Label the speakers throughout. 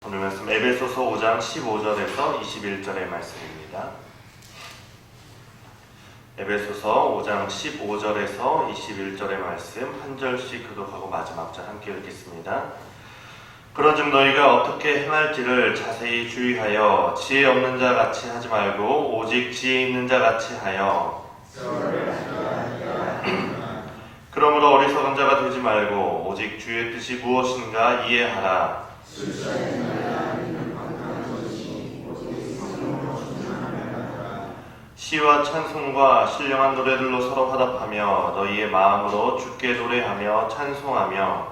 Speaker 1: 오늘 말씀 에베소서 5장 15절에서 21절의 말씀입니다. 에베소서 5장 15절에서 21절의 말씀 한 절씩 교독하고 마지막 절 함께 읽겠습니다. 그런즉 너희가 어떻게 행할지를 자세히 주의하여 지혜 없는 자 같이 하지 말고 오직 지혜 있는 자 같이 하여 그러므로 어리석은 자가 되지 말고 오직 주의 뜻이 무엇인가 이해하라. 시와 찬송과 신령한 노래들로 서로 화답하며 너희의 마음으로 주께 노래하며 찬송하며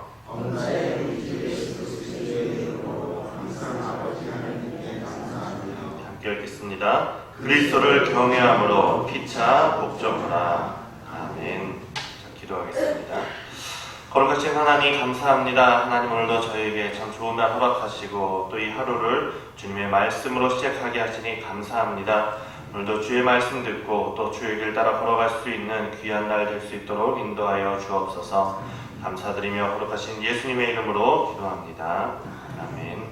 Speaker 1: 함께 읽겠습니다. 그리스도를 경외함으로 피차 복종하라. 아멘. 자, 기도하겠습니다. 거룩하신 하나님 감사합니다. 하나님 오늘도 저에게 참 좋은 날 허락하시고 또 이 하루를 주님의 말씀으로 시작하게 하시니 감사합니다. 오늘도 주의 말씀 듣고 또 주의 길 따라 걸어갈 수 있는 귀한 날 될 수 있도록 인도하여 주옵소서. 감사드리며 거룩하신 예수님의 이름으로 기도합니다. 아멘.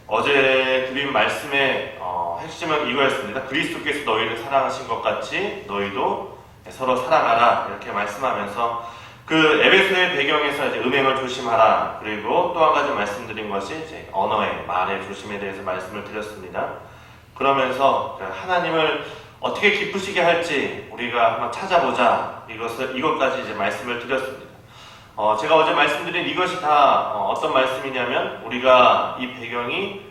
Speaker 1: 어제 드린 말씀의 핵심은 이거였습니다. 그리스도께서 너희를 사랑하신 것 같이 너희도 서로 사랑하라 이렇게 말씀하면서 그 에베소의 배경에서 이제 음행을 조심하라, 그리고 또 한 가지 말씀드린 것이 이제 언어의 말의 조심에 대해서 말씀을 드렸습니다. 그러면서 하나님을 어떻게 기쁘시게 할지 우리가 한번 찾아보자, 이것까지 이제 말씀을 드렸습니다. 제가 어제 말씀드린 이것이 다 어떤 말씀이냐면 우리가 이 배경이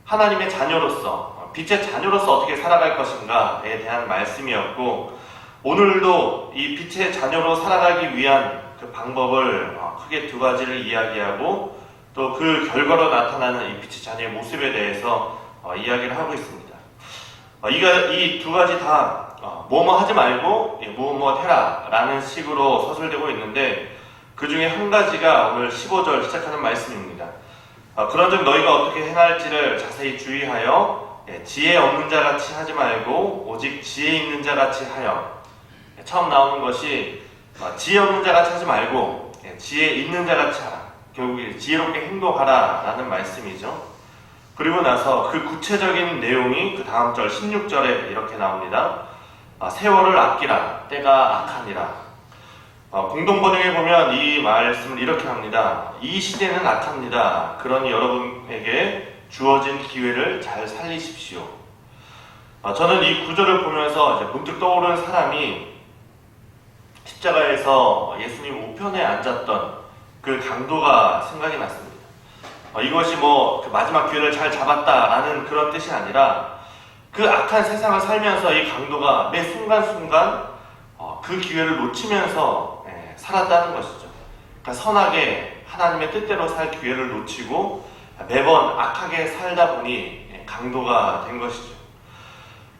Speaker 1: 하나님의 자녀로서, 빛의 자녀로서 어떻게 살아갈 것인가에 대한 말씀이었고, 오늘도 이 빛의 자녀로 살아가기 위한 그 방법을 크게 두 가지를 이야기하고 또 그 결과로 나타나는 이 빛의 자녀의 모습에 대해서 이야기를 하고 있습니다. 이 두 가지 다 뭐뭐 하지 말고 뭐뭐 해라 라는 식으로 서술되고 있는데, 그 중에 한 가지가 오늘 15절 시작하는 말씀입니다. 그런즉 너희가 어떻게 행할지를 자세히 주의하여 지혜 없는 자 같이 하지 말고 오직 지혜 있는 자 같이 하여. 처음 나오는 것이 지혜 없는 자 같이 하지 말고 지혜 있는 자 같이 하라. 결국 지혜롭게 행동하라 라는 말씀이죠. 그리고 나서 그 구체적인 내용이 그 다음 절 16절에 이렇게 나옵니다. 세월을 아끼라, 때가 악하니라. 공동번역에 보면 이 말씀을 이렇게 합니다. 이 시대는 악합니다. 그러니 여러분에게 주어진 기회를 잘 살리십시오. 저는 이 구절을 보면서 이제 문득 떠오른 사람이 십자가에서 예수님 우편에 앉았던 그 강도가 생각이 났습니다. 이것이 그 마지막 기회를 잘 잡았다라는 그런 뜻이 아니라 그 악한 세상을 살면서 이 강도가 매 순간순간 그 기회를 놓치면서 살았다는 것이죠. 그러니까 선하게 하나님의 뜻대로 살 기회를 놓치고 매번 악하게 살다 보니 강도가 된 것이죠.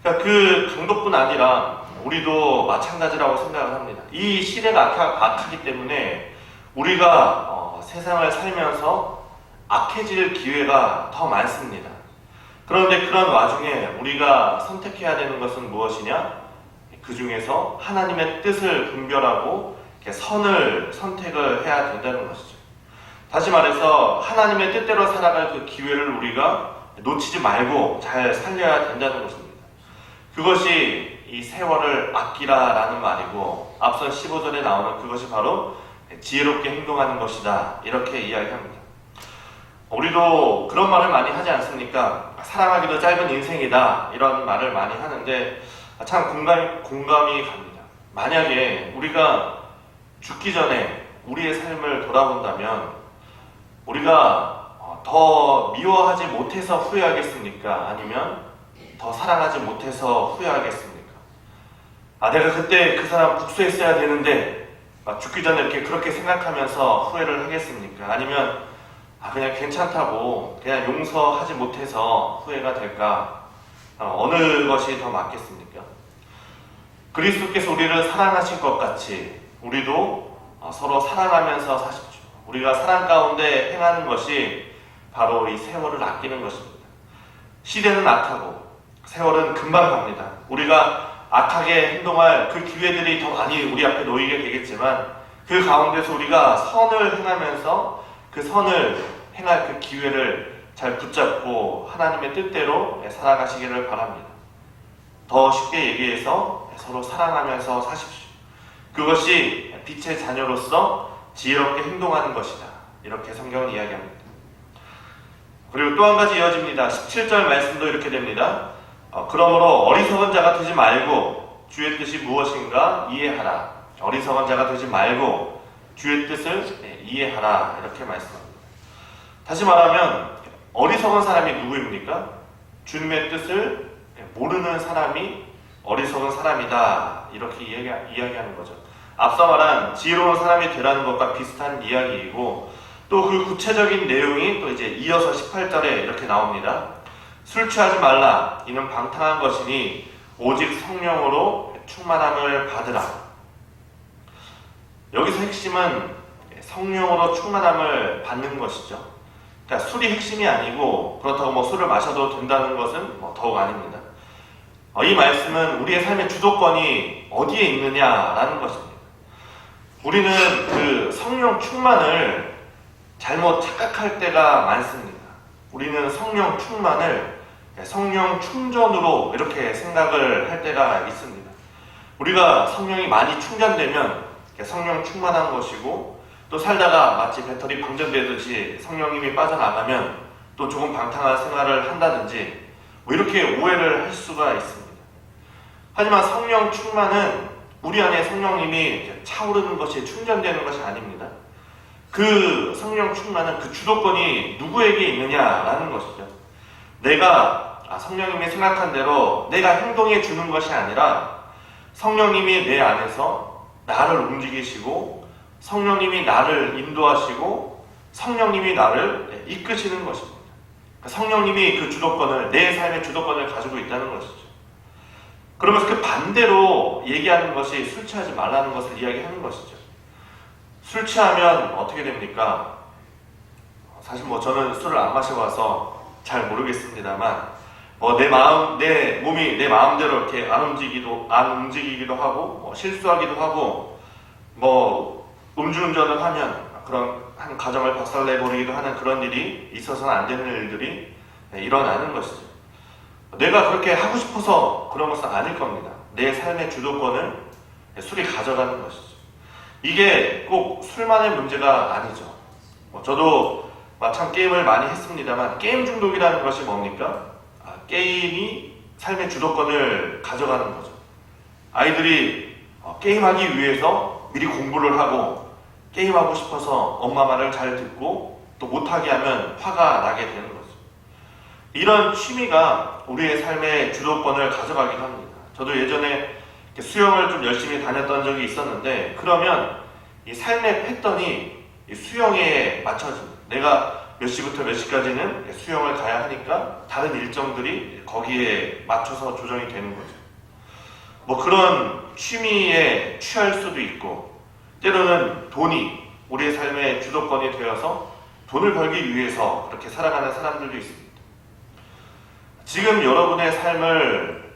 Speaker 1: 그러니까 그 강도뿐 아니라 우리도 마찬가지라고 생각을 합니다. 이 시대가 악하기 때문에 우리가 세상을 살면서 악해질 기회가 더 많습니다. 그런데 그런 와중에 우리가 선택해야 되는 것은 무엇이냐? 그 중에서 하나님의 뜻을 분별하고 선을 선택을 해야 된다는 것이죠. 다시 말해서 하나님의 뜻대로 살아갈 그 기회를 우리가 놓치지 말고 잘 살려야 된다는 것입니다. 그것이 이 세월을 아끼라라는 말이고, 앞선 15절에 나오는 그것이 바로 지혜롭게 행동하는 것이다 이렇게 이야기합니다. 우리도 그런 말을 많이 하지 않습니까? 사랑하기도 짧은 인생이다 이런 말을 많이 하는데 참 공감이 갑니다. 만약에 우리가 죽기 전에 우리의 삶을 돌아본다면 우리가 더 미워하지 못해서 후회하겠습니까? 아니면 더 사랑하지 못해서 후회하겠습니까? 내가 그때 그 사람 복수했어야 되는데 죽기 전에 이렇게 그렇게 생각하면서 후회를 하겠습니까? 아니면 그냥 괜찮다고 그냥 용서하지 못해서 후회가 될까? 어느 것이 더 맞겠습니까? 그리스도께서 우리를 사랑하신 것 같이 우리도 서로 사랑하면서 사십시오. 우리가 사랑 가운데 행하는 것이 바로 이 세월을 아끼는 것입니다. 시대는 악하고 세월은 금방 갑니다. 우리가 악하게 행동할 그 기회들이 더 많이 우리 앞에 놓이게 되겠지만 그 가운데서 우리가 선을 행하면서 그 선을 행할 그 기회를 잘 붙잡고 하나님의 뜻대로 살아가시기를 바랍니다. 더 쉽게 얘기해서 서로 사랑하면서 사십시오. 그것이 빛의 자녀로서 지혜롭게 행동하는 것이다. 이렇게 성경은 이야기합니다. 그리고 또 한 가지 이어집니다. 17절 말씀도 이렇게 됩니다. 그러므로 어리석은 자가 되지 말고 주의 뜻이 무엇인가 이해하라. 어리석은 자가 되지 말고 주의 뜻을 이해하라. 이렇게 말씀합니다. 다시 말하면 어리석은 사람이 누구입니까? 주님의 뜻을 모르는 사람이 어리석은 사람이다. 이렇게 이야기하는 거죠. 앞서 말한 지혜로운 사람이 되라는 것과 비슷한 이야기이고, 또 그 구체적인 내용이 또 이제 이어서 18절에 이렇게 나옵니다. 술 취하지 말라. 이는 방탕한 것이니 오직 성령으로 충만함을 받으라. 여기서 핵심은 성령으로 충만함을 받는 것이죠. 그러니까 술이 핵심이 아니고, 그렇다고 뭐 술을 마셔도 된다는 것은 더욱 아닙니다. 이 말씀은 우리의 삶의 주도권이 어디에 있느냐라는 것입니다. 우리는 그 성령 충만을 잘못 착각할 때가 많습니다. 우리는 성령 충만을 성령 충전으로 이렇게 생각을 할 때가 있습니다. 우리가 성령이 많이 충전되면 성령 충만한 것이고, 또 살다가 마치 배터리 방전되듯이 성령님이 빠져나가면 또 조금 방탕한 생활을 한다든지 뭐 이렇게 오해를 할 수가 있습니다. 하지만 성령 충만은 우리 안에 성령님이 차오르는 것이 충전되는 것이 아닙니다. 그 성령 충만은 그 주도권이 누구에게 있느냐라는 것이죠. 내가 성령님이 생각한 대로 내가 행동해 주는 것이 아니라 성령님이 내 안에서 나를 움직이시고 성령님이 나를 인도하시고 성령님이 나를 이끄시는 것입니다. 성령님이 그 주도권을, 내 삶의 주도권을 가지고 있다는 것이죠. 그러면서 그 반대로 얘기하는 것이 술 취하지 말라는 것을 이야기하는 것이죠. 술 취하면 어떻게 됩니까? 사실 저는 술을 안 마셔봐서 잘 모르겠습니다만, 내 몸이 내 마음대로 이렇게 안 움직이기도 하고, 실수하기도 하고, 음주운전을 하면 그런 한 가정을 박살내버리기도 하는 그런 일이 있어서는 안 되는 일들이 일어나는 것이죠. 내가 그렇게 하고 싶어서 그런 것은 아닐 겁니다. 내 삶의 주도권을 술이 가져가는 것이죠. 이게 꼭 술만의 문제가 아니죠. 저도 참 게임을 많이 했습니다만, 게임 중독이라는 것이 뭡니까? 게임이 삶의 주도권을 가져가는 거죠. 아이들이 게임하기 위해서 미리 공부를 하고 게임하고 싶어서 엄마 말을 잘 듣고 또 못하게 하면 화가 나게 되는 거죠. 이런 취미가 우리의 삶의 주도권을 가져가기도 합니다. 저도 예전에 수영을 좀 열심히 다녔던 적이 있었는데, 그러면 이 삶의 패턴이 수영에 맞춰집니다. 내가 몇 시부터 몇 시까지는 수영을 가야 하니까 다른 일정들이 거기에 맞춰서 조정이 되는 거죠. 그런 취미에 취할 수도 있고, 때로는 돈이 우리의 삶의 주도권이 되어서 돈을 벌기 위해서 그렇게 살아가는 사람들도 있습니다. 지금 여러분의 삶을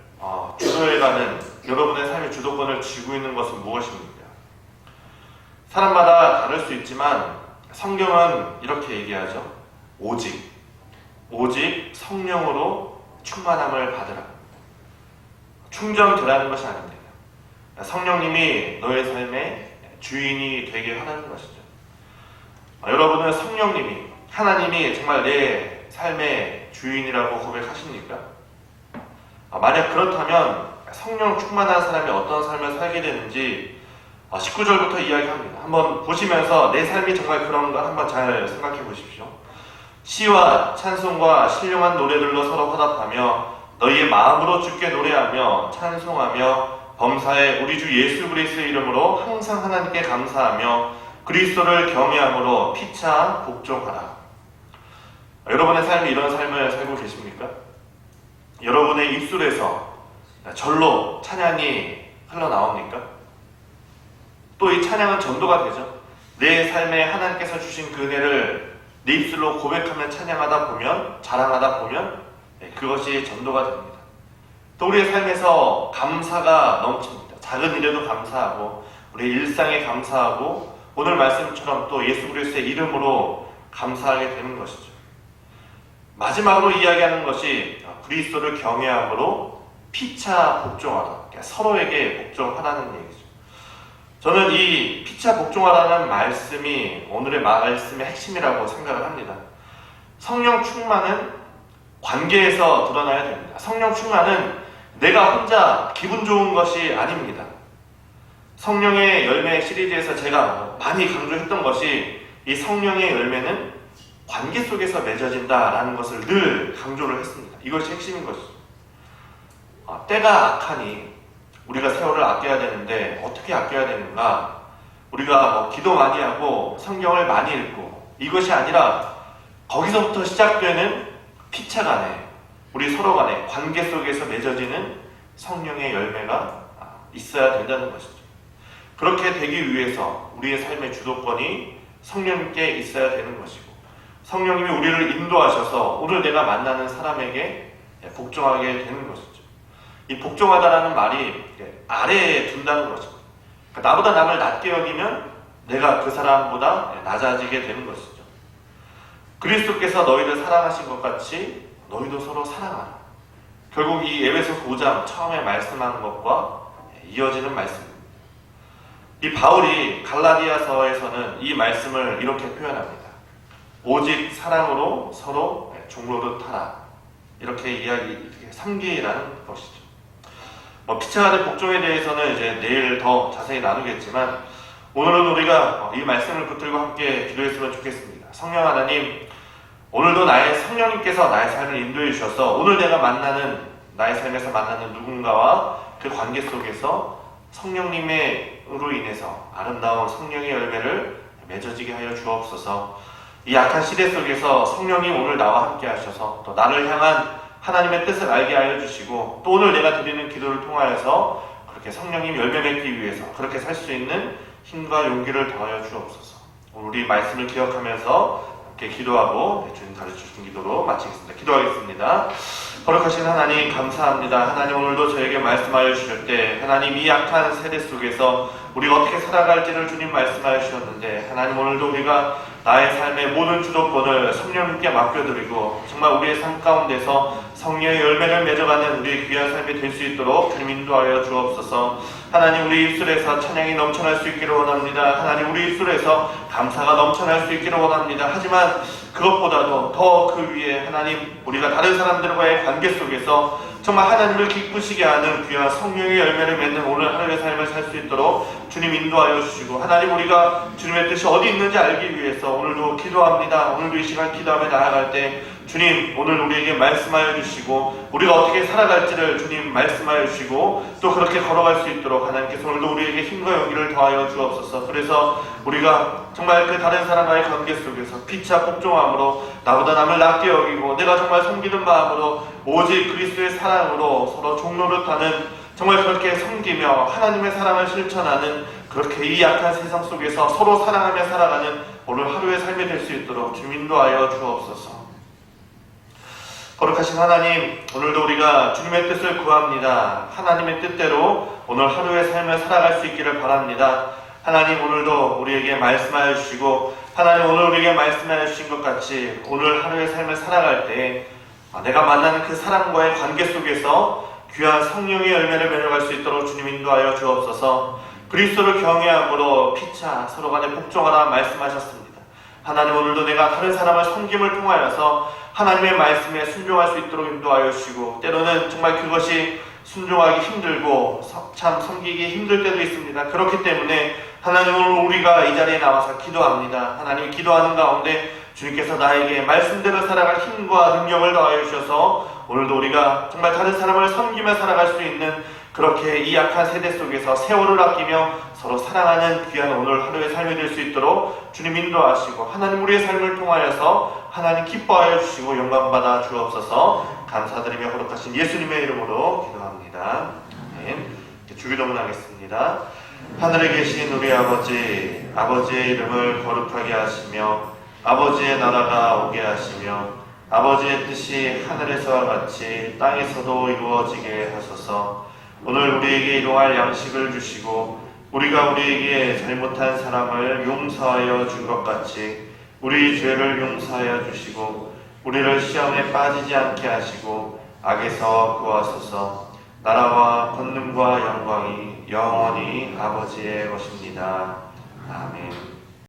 Speaker 1: 주도해가는, 여러분의 삶의 주도권을 쥐고 있는 것은 무엇입니까? 사람마다 다를 수 있지만 성경은 이렇게 얘기하죠. 오직 성령으로 충만함을 받으라. 충전되라는 것이 아닙니다. 성령님이 너의 삶의 주인이 되게 하라는 것이죠. 여러분은 성령님이, 하나님이 정말 내 삶의 주인이라고 고백하십니까? 만약 그렇다면 성령 충만한 사람이 어떤 삶을 살게 되는지 19절부터 이야기합니다. 한번 보시면서 내 삶이 정말 그런가 한번 잘 생각해 보십시오. 시와 찬송과 신령한 노래들로 서로 화답하며 너희의 마음으로 주께 노래하며 찬송하며 범사에 우리 주 예수 그리스도의 이름으로 항상 하나님께 감사하며 그리스도를 경외함으로 피차 복종하라. 여러분의 삶이 이런 삶을 살고 계십니까? 여러분의 입술에서 절로 찬양이 흘러나옵니까? 또 이 찬양은 전도가 되죠. 내 삶에 하나님께서 주신 그 은혜를 내 입술로 고백하며 찬양하다 보면, 자랑하다 보면 그것이 전도가 됩니다. 또 우리의 삶에서 감사가 넘칩니다. 작은 일에도 감사하고, 우리의 일상에 감사하고, 오늘 말씀처럼 또 예수 그리스도의 이름으로 감사하게 되는 것이죠. 마지막으로 이야기하는 것이 그리스도를 경외함으로 피차 복종하라. 그러니까 서로에게 복종하라는 얘기죠. 저는 이 피차 복종하라는 말씀이 오늘의 말씀의 핵심이라고 생각을 합니다. 성령 충만은 관계에서 드러나야 됩니다. 성령 충만은 내가 혼자 기분 좋은 것이 아닙니다. 성령의 열매 시리즈에서 제가 많이 강조했던 것이 이 성령의 열매는 관계 속에서 맺어진다라는 것을 늘 강조를 했습니다. 이것이 핵심인 것이죠. 때가 악하니 우리가 세월을 아껴야 되는데 어떻게 아껴야 되는가? 우리가 기도 많이 하고 성경을 많이 읽고 이것이 아니라 거기서부터 시작되는 피차 간에 우리 서로 간에 관계 속에서 맺어지는 성령의 열매가 있어야 된다는 것이죠. 그렇게 되기 위해서 우리의 삶의 주도권이 성령님께 있어야 되는 것이고 성령님이 우리를 인도하셔서 오늘 내가 만나는 사람에게 복종하게 되는 것이죠. 이 복종하다라는 말이 아래에 둔다는 거죠. 그러니까 나보다 남을 낮게 여기면 내가 그 사람보다 낮아지게 되는 것이죠. 그리스도께서 너희를 사랑하신 것 같이 너희도 서로 사랑하라. 결국 이 에베소서 5장 처음에 말씀한 것과 이어지는 말씀입니다. 이 바울이 갈라디아서에서는 이 말씀을 이렇게 표현합니다. 오직 사랑으로 서로 종노릇하라. 이렇게 3기라는 것이죠. 피차가된 복종에 대해서는 이제 내일 더 자세히 나누겠지만 오늘은 우리가 이 말씀을 붙들고 함께 기도했으면 좋겠습니다. 성령 하나님, 오늘도 성령님께서 나의 삶을 인도해 주셔서 오늘 내가 만나는 나의 삶에서 만나는 누군가와 그 관계 속에서 성령님으로 인해서 아름다운 성령의 열매를 맺어지게 하여 주옵소서. 이 악한 시대 속에서 성령님 오늘 나와 함께 하셔서 또 나를 향한 하나님의 뜻을 알게 하여 주시고 또 오늘 내가 드리는 기도를 통하여서 그렇게 성령님 열매 맺기 위해서 그렇게 살 수 있는 힘과 용기를 더하여 주옵소서. 우리 말씀을 기억하면서 함께 기도하고 주님 가르쳐주신 기도로 마치겠습니다. 기도하겠습니다. 거룩하신 하나님 감사합니다. 하나님 오늘도 저에게 말씀하여 주실 때 하나님 이 악한 세대 속에서 우리가 어떻게 살아갈지를 주님 말씀하여 주셨는데 하나님 오늘도 우리가 나의 삶의 모든 주도권을 성령님께 맡겨드리고 정말 우리의 삶 가운데서 성령의 열매를 맺어가는 우리의 귀한 삶이 될 수 있도록 주님 인도하여 주옵소서. 하나님 우리 입술에서 찬양이 넘쳐날 수 있기를 원합니다. 하나님 우리 입술에서 감사가 넘쳐날 수 있기를 원합니다. 하지만 그것보다도 더 그 위에 하나님 우리가 다른 사람들과의 관계 속에서 정말 하나님을 기쁘시게 하는 귀한 성령의 열매를 맺는 오늘 하루의 삶을 살 수 있도록 주님 인도하여 주시고 하나님 우리가 주님의 뜻이 어디 있는지 알기 위해서 오늘도 기도합니다. 오늘도 이 시간 기도하며 나아갈 때 주님 오늘 우리에게 말씀하여 주시고 우리가 어떻게 살아갈지를 주님 말씀하여 주시고 또 그렇게 걸어갈 수 있도록 하나님께서 오늘도 우리에게 힘과 용기를 더하여 주옵소서. 그래서 우리가 정말 그 다른 사람과의 관계 속에서 피차 복종함으로 나보다 남을 낮게 여기고 내가 정말 섬기는 마음으로 오직 그리스도의 사랑으로 서로 종노릇하는 정말 그렇게 섬기며 하나님의 사랑을 실천하는 그렇게 이 약한 세상 속에서 서로 사랑하며 살아가는 오늘 하루의 삶이 될 수 있도록 주님 인도하여 주옵소서. 거룩하신 하나님, 오늘도 우리가 주님의 뜻을 구합니다. 하나님의 뜻대로 오늘 하루의 삶을 살아갈 수 있기를 바랍니다. 하나님 오늘도 우리에게 말씀하여 주시고 하나님 오늘 우리에게 말씀하여 주신 것 같이 오늘 하루의 삶을 살아갈 때 내가 만나는 그 사람과의 관계 속에서 귀한 성령의 열매를 맺어갈 수 있도록 주님 인도하여 주옵소서. 그리스도를 경외함으로 피차 서로 간에 복종하라 말씀하셨습니다. 하나님 오늘도 내가 다른 사람을 섬김을 통하여서 하나님의 말씀에 순종할 수 있도록 인도하여 주시고 때로는 정말 그것이 순종하기 힘들고 참 섬기기 힘들 때도 있습니다. 그렇기 때문에 하나님 오늘 우리가 이 자리에 나와서 기도합니다. 하나님 기도하는 가운데 주님께서 나에게 말씀대로 살아갈 힘과 능력을 더하여 주셔서 오늘도 우리가 정말 다른 사람을 섬기며 살아갈 수 있는 그렇게 이 약한 세대 속에서 세월을 아끼며 서로 사랑하는 귀한 오늘 하루의 삶이 될 수 있도록 주님 인도하시고 하나님 우리의 삶을 통하여서 하나님 기뻐하여 주시고 영광받아 주옵소서. 감사드리며 거룩하신 예수님의 이름으로 기도합니다. 아멘. 주기도문 하겠습니다. 하늘에 계신 우리 아버지, 아버지의 이름을 거룩하게 하시며 아버지의 나라가 오게 하시며 아버지의 뜻이 하늘에서와 같이 땅에서도 이루어지게 하소서. 오늘 우리에게 일용할 양식을 주시고 우리가 우리에게 잘못한 사람을 용서하여 준 것 같이 우리 죄를 용서하여 주시고 우리를 시험에 빠지지 않게 하시고 악에서 구하소서. 나라와 권능과 영광이 영원히 아버지의 것입니다. 아멘.